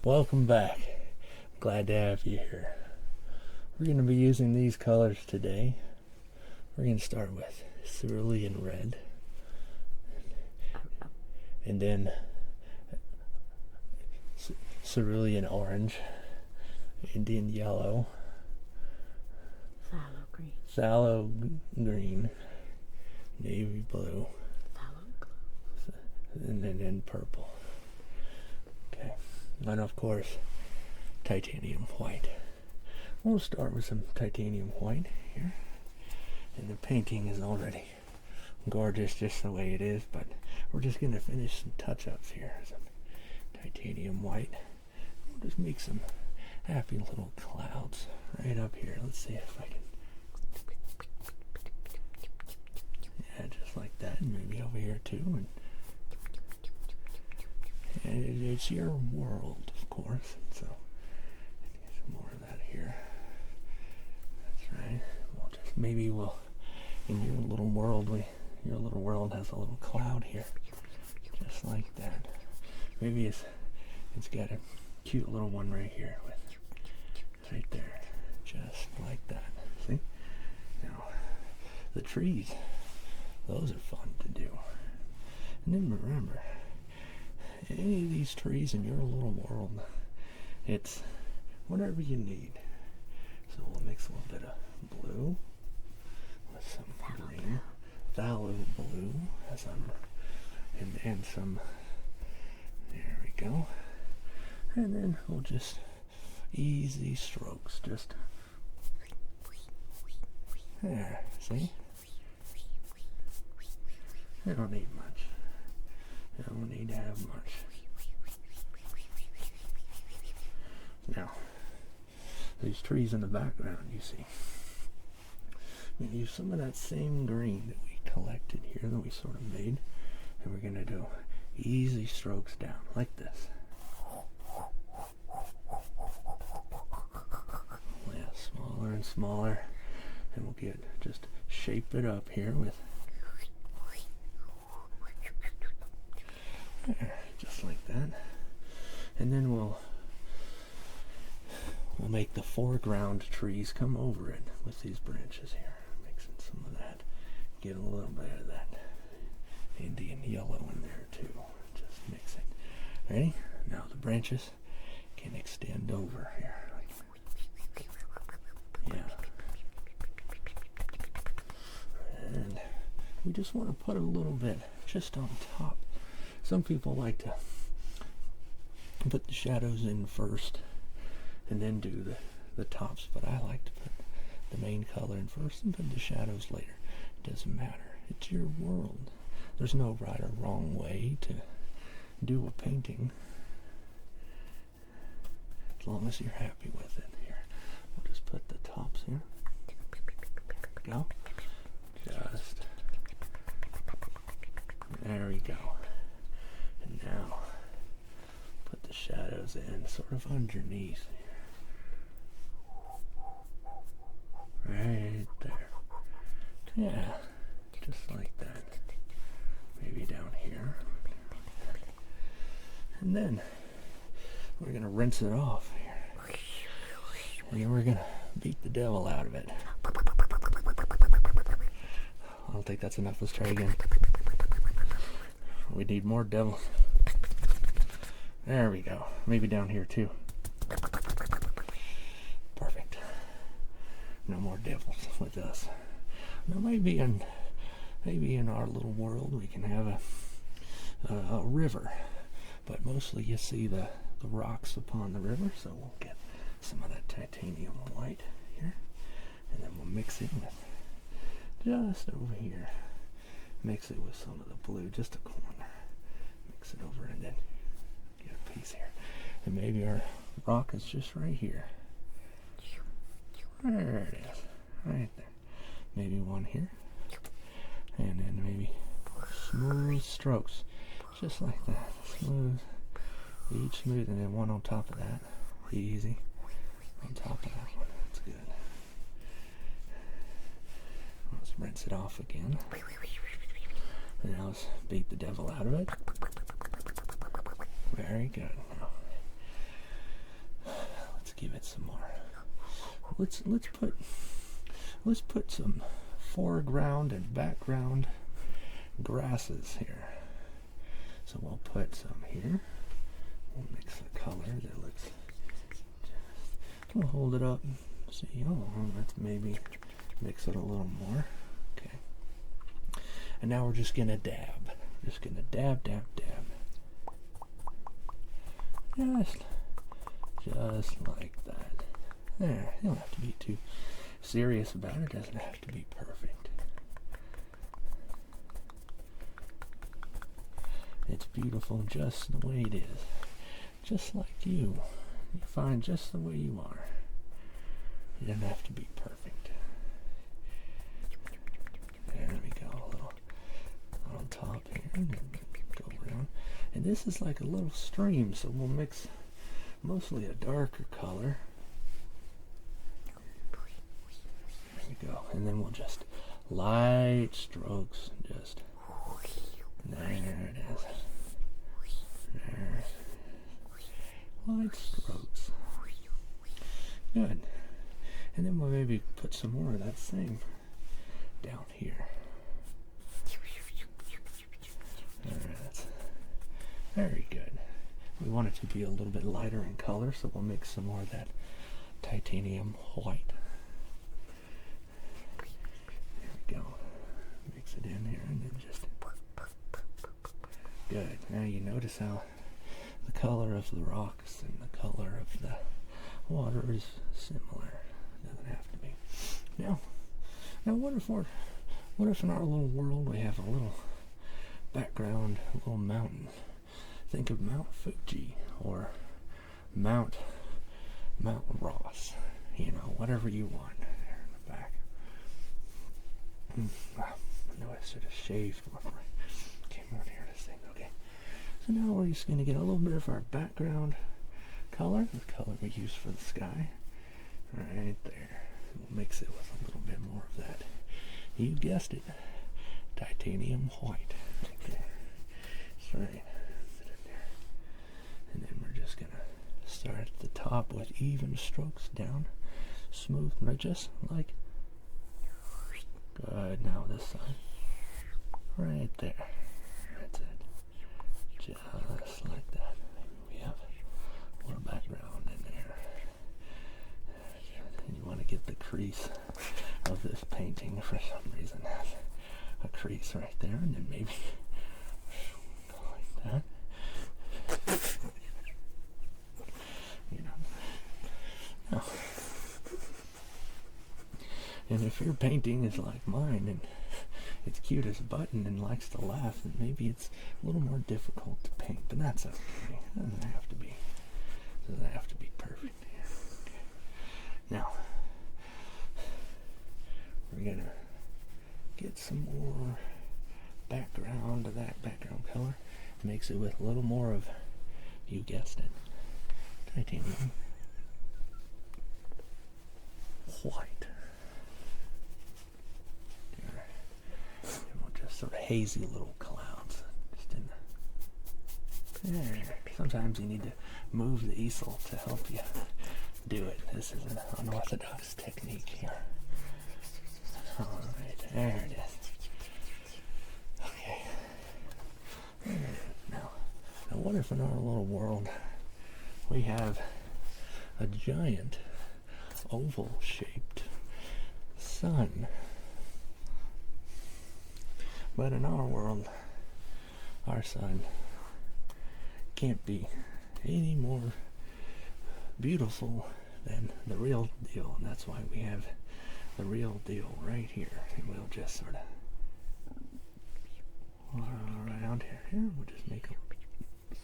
Welcome back. Glad to have you here. We're going to be using these colors today. We're going to start with cerulean red, and then cerulean orange, Indian yellow, phthalo green, navy blue, and then purple. Okay, and of course titanium white. We'll start with some titanium white here, and the painting is already gorgeous just the way it is, but we're just going to finish some touch-ups here. Some titanium white. We'll just make some happy little clouds right up here. Let's see if I can. Yeah, just like that, and maybe over here too. And it's your world, of course, so get some more of that here. That's right. Maybe we'll, in your little world, your little world has a little cloud here, just like that. Maybe it's got a cute little one right here with right there, just like that. See? Now, the trees, those are fun to do. And then remember, any of these trees in your little world, it's whatever you need. So we'll mix a little bit of blue with some green, phthalo blue, and some. There we go. And then we'll just easy strokes, just there. See? You don't need much. You don't need to have much. Now, these trees in the background, you see, I'm going to use some of that same green that we collected here, that we sort of made, and we're going to do easy strokes down, like this. Yeah, smaller and smaller, and we'll just shape it up here with, just like that. And then we'll make the foreground trees come over it with these branches here. Mixing some of that. Get a little bit of that Indian yellow in there too. Just mix it. Ready? Now the branches can extend over here. Yeah. And we just want to put a little bit just on top. Some people like to put the shadows in first and then do the tops, but I like to put the main color in first and put the shadows later. It doesn't matter. It's your world. There's no right or wrong way to do a painting, as long as you're happy with it. Here, we'll just put the tops here. There we go. Just there we go. And now put the shadows in sort of underneath here. Right there. Yeah, just like that. Maybe down here. And then we're going to rinse it off here. And then we're going to beat the devil out of it. I don't think that's enough. Let's try again. We need more devil. There we go. Maybe down here too. Perfect. No more devils with us. Now maybe in our little world we can have a river, but mostly you see the rocks upon the river, so we'll get some of that titanium white here, and then we'll mix it with just over here. Mix it with some of the blue, just a corner. Mix it over and then get a piece here. And maybe our rock is just right here. There it is, right there. Maybe one here, and then maybe smooth strokes, just like that. Smooth, each smooth, and then one on top of that. Easy, on top of that one. That's good. Let's rinse it off again. And now let's beat the devil out of it. Very good. Now, give it some more. Let's put some foreground and background grasses here. So we'll put some here. We'll mix a color that looks. We'll hold it up. See, oh, let's maybe mix it a little more. Okay. And now we're just gonna dab. Just gonna dab, dab, dab. Just like that. There. You don't have to be too serious about it. It doesn't have to be perfect. It's beautiful just the way it is. Just like you. You're fine just the way you are. You don't have to be perfect. There we go. A little on top here. And then go around. And this is like a little stream, so we'll mix mostly a darker color. There we go. And then we'll just light strokes. Just there it is. There. Light strokes. Good. And then we'll maybe put some more of that same down here. Alright. Very good. We want it to be a little bit lighter in color, so we'll mix some more of that titanium white. There we go. Mix it in here and then just... Good. Now you notice how the color of the rocks and the color of the water is similar. Doesn't have to be. Now what if in our little world we have a little background, a little mountain? Think of Mount Fuji or Mount Ross, you know, whatever you want there in the back. I know I should have shaved before I came out here to sing. Okay, so now we're just going to get a little bit of our background color, the color we use for the sky, right there. We'll mix it with a little bit more of that. You guessed it, titanium white. Right there. That's right. And then we're just gonna start at the top with even strokes down, smooth, right, just like. Good. Now this side, right there. That's it. Just like that. Maybe we have a little background in there. And you want to get the crease of this painting for some reason. Has a crease right there, and then maybe go like that. You know. Oh. And if your painting is like mine and it's cute as a button and likes to laugh, then maybe it's a little more difficult to paint, but that's okay. It doesn't have to be perfect. Okay. Now we're gonna get some more background to that background color. Mix it with a little more of, you guessed it, titanium white. There. And we'll just sort of hazy little clouds just in there. Sometimes you need to move the easel to help you do it. This is an unorthodox technique here. Alright, there it is. Okay. Now what if in our little world we have a giant oval-shaped sun? But in our world, our sun can't be any more beautiful than the real deal, and that's why we have the real deal right here. And we'll just sort of around here. We'll just make a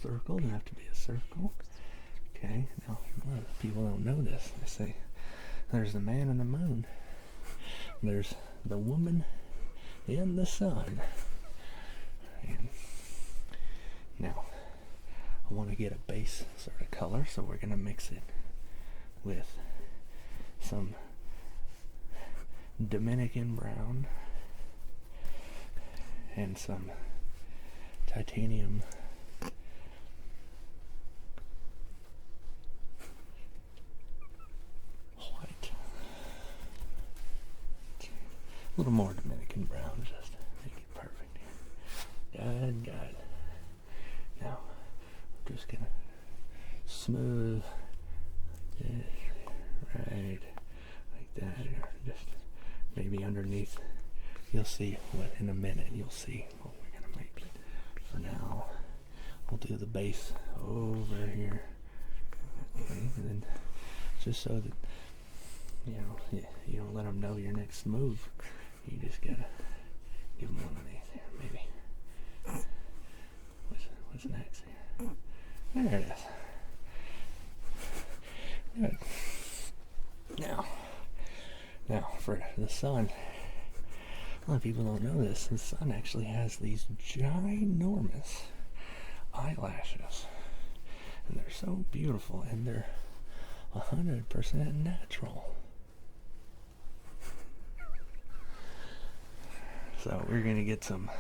circle. Doesn't have to be a circle. Okay. Now, a lot of people don't know this. They say there's the man and the moon. There's the woman in the sun. And now, I want to get a base sort of color, so we're going to mix it with some Dominican brown and some titanium little more Dominican brown, just to make it perfect here. Good. Now, I'm just gonna smooth this right like that here. Just maybe underneath. You'll see what in a minute. You'll see what we're gonna make. For now, we'll do the base over here, okay, and then just so that you don't let them know your next move. You just gotta give them one of these here, maybe. What's next here? There it is. Good. Now for the sun. A lot of people don't know this. The sun actually has these ginormous eyelashes, and they're so beautiful, and they're 100% natural. So we're gonna get some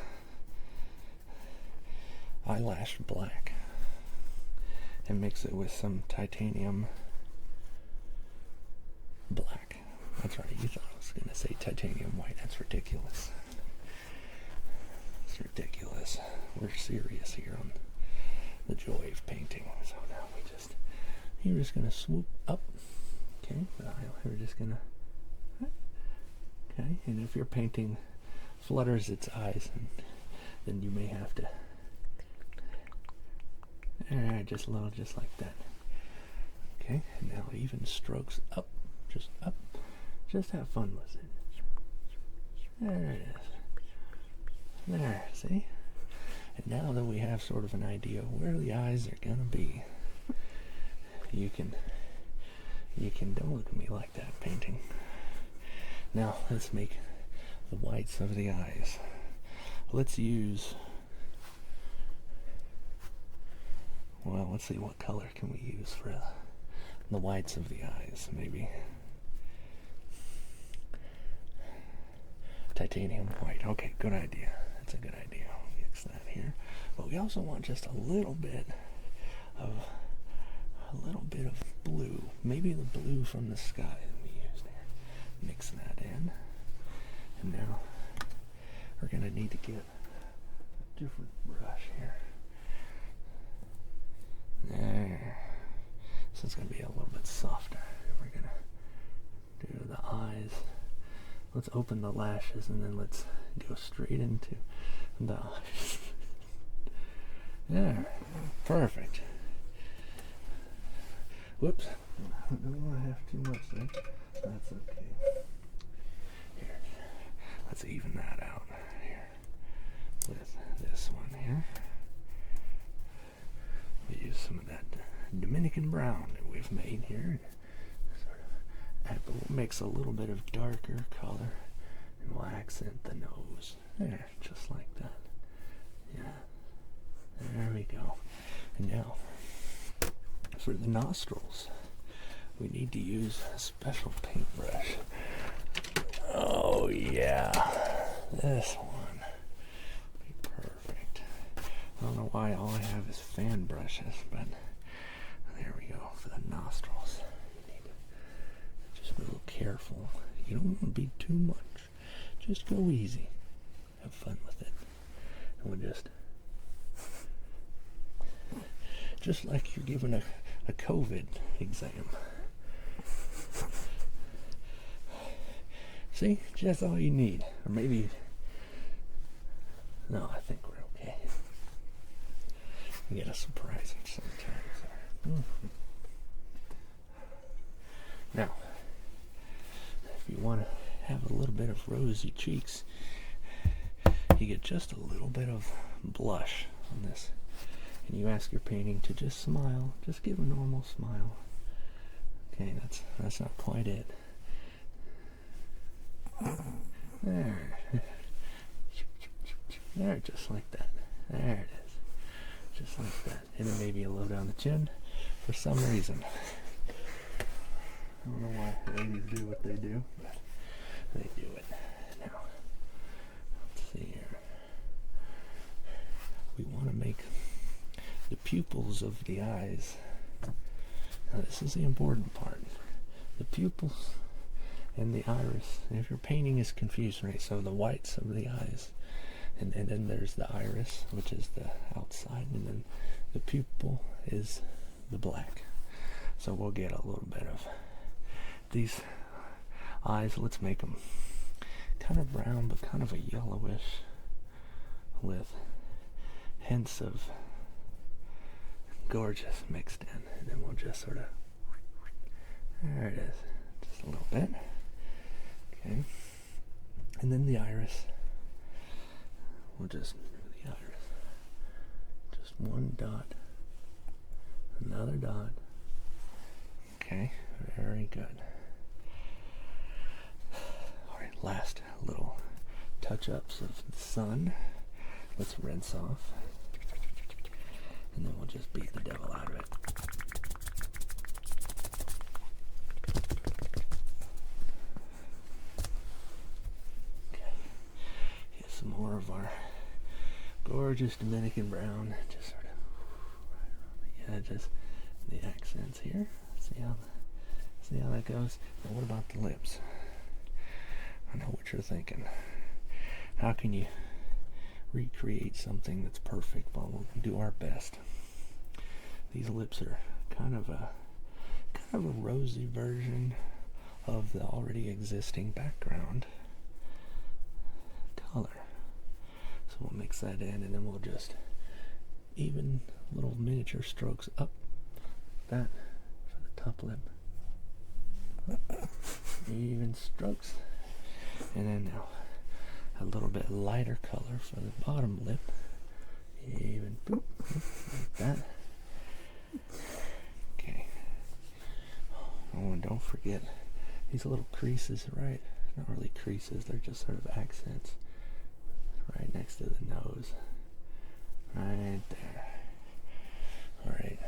eyelash black and mix it with some titanium black. That's right, you thought I was gonna say titanium white. That's ridiculous. It's ridiculous. We're serious here on the joy of painting. So now you're just gonna swoop up. Okay, we're just gonna, okay, and if your painting flutters its eyes, then you may have to, alright, just a little, just like that. Okay, and now even strokes up, just up, just have fun with it. There it is. There, see? And now that we have sort of an idea of where the eyes are gonna be, you can, don't look at me like that, painting. Now, let's make the whites of the eyes. Let's use, well, let's see, what color can we use for the whites of the eyes? Maybe titanium white. Okay, good idea. That's a good idea. I'll mix that here. But we also want just a little bit of blue. Maybe the blue from the sky that we used there. Mix that in. And now we're going to need to get a different brush here. There. So it's going to be a little bit softer. We're going to do the eyes. Let's open the lashes and then let's go straight into the eyes. There. Perfect. Whoops. I don't want to have too much there. That's okay. Here. Let's even that out here with this one here. We use some of that Dominican brown that we've made here. Sort of makes a little bit of darker color, and we'll accent the nose. There, just like that. Yeah. There we go. And now, for the nostrils, we need to use a special paintbrush. Oh yeah, this one will be perfect. I don't know why all I have is fan brushes, but there we go. For the nostrils, you need to just be a little careful. You don't want to be too much. Just go easy. Have fun with it. And we'll just like you're giving a COVID exam. See, just all you need. Or maybe, no, I think we're okay. We get a surprise sometimes. Now, if you want to have a little bit of rosy cheeks, you get just a little bit of blush on this. And you ask your painting to just smile. Just give a normal smile. Okay, that's not quite it. There. There, just like that. There it is. Just like that. And then maybe a little down the chin for some reason. I don't know why ladies do what they do, but they do it. Now, let's see here. We want to make the pupils of the eyes. Now this is the important part. The pupils and the iris. And if your painting is confused, right, so the whites of the eyes, and then there's the iris, which is the outside, and then the pupil is the black. So we'll get a little bit of these eyes. Let's make them kind of brown, but kind of a yellowish, with hints of gorgeous mixed in. And then we'll just sort of, there it is, just a little bit. Okay. And then the iris. We'll just move the iris. Just one dot, another dot. Okay, very good. Alright, last little touch-ups of the sun. Let's rinse off. And then we'll just beat the devil out of it. Okay. Get some more of our gorgeous Dominican brown. Just sort of right around the edges, the accents here. See how that goes? Now what about the lips? I know what you're thinking. How can you recreate something that's perfect? Well, we'll do our best. These lips are kind of a rosy version of the already existing background color. So we'll mix that in, and then we'll just even little miniature strokes up that for the top lip. Even strokes. And then now a little bit lighter color for the bottom lip. Even boop, like that. Okay. Oh, and don't forget these little creases, right? Not really creases, they're just sort of accents right next to the nose. Right there. Alright.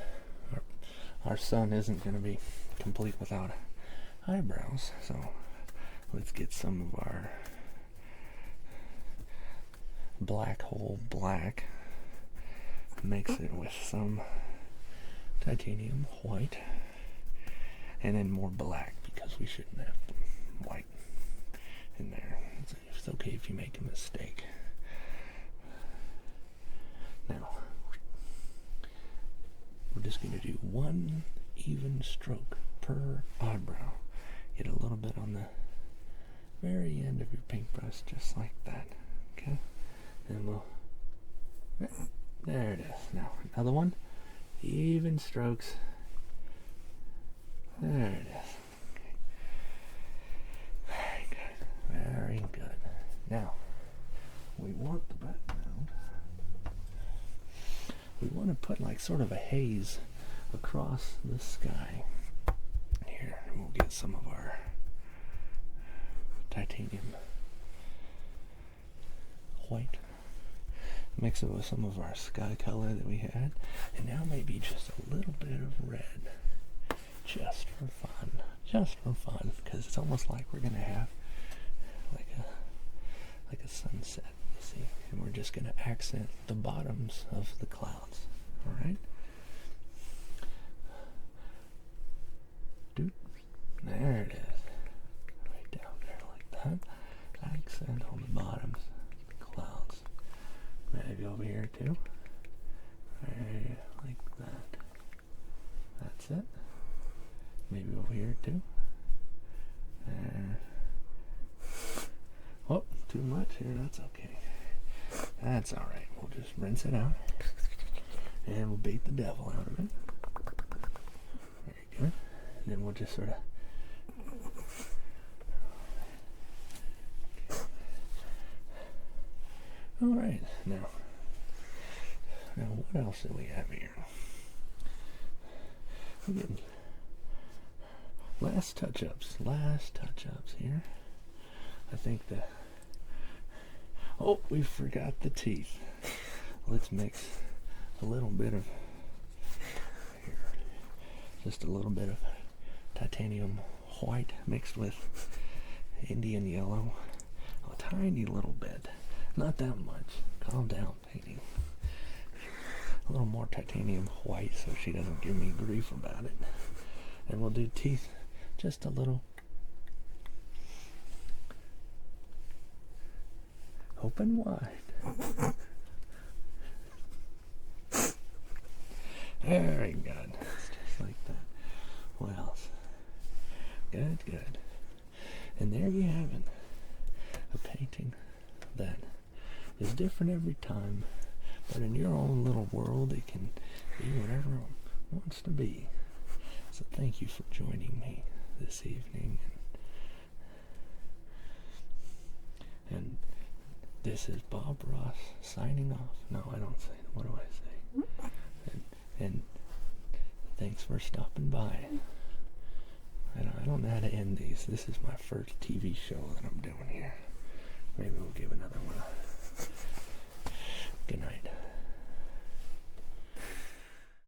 Our sun isn't going to be complete without eyebrows, so let's get some of our black hole black, mix it with some titanium white, and then more black, because we shouldn't have white in there. It's okay if you make a mistake. Now we're just going to do one even stroke per eyebrow. Get a little bit on the very end of your paintbrush, just like that. Okay? And we'll, there it is. Now, another one. Even strokes. There it is. Okay. Very good. Very good. Now, we want the background. We want to put like sort of a haze across the sky. Here, and we'll get some of our titanium white, mix it with some of our sky color that we had, and now maybe just a little bit of red, just for fun, because it's almost like we're gonna have like a sunset, you see, and we're just gonna accent the bottoms of the clouds. All right. There it is. Right down there like that. Accent on the bottoms. Clouds. Maybe over here too. Right like that. That's it. Maybe over here too. Oh, too much here. That's okay. That's alright. We'll just rinse it out. And we'll beat the devil out of it. Very good. And then we'll just sort of alright, now what else do we have here? We're getting last touch-ups here. I think oh, we forgot the teeth. Let's mix a little bit of here, just a little bit of titanium white mixed with Indian yellow, a tiny little bit, not that much. Calm down, painting. A little more titanium white so she doesn't give me grief about it. And we'll do teeth just a little Open wide. Very good. It's just like that. What else? Good, good. And there you have it. A painting that is different every time, but in your own little world it can be whatever it wants to be. So thank you for joining me this evening. And this is Bob Ross signing off. No, I don't say. What do I say? And thanks for stopping by. I don't know how to end these. This is my first TV show that I'm doing here. Maybe we'll give another one. Good night.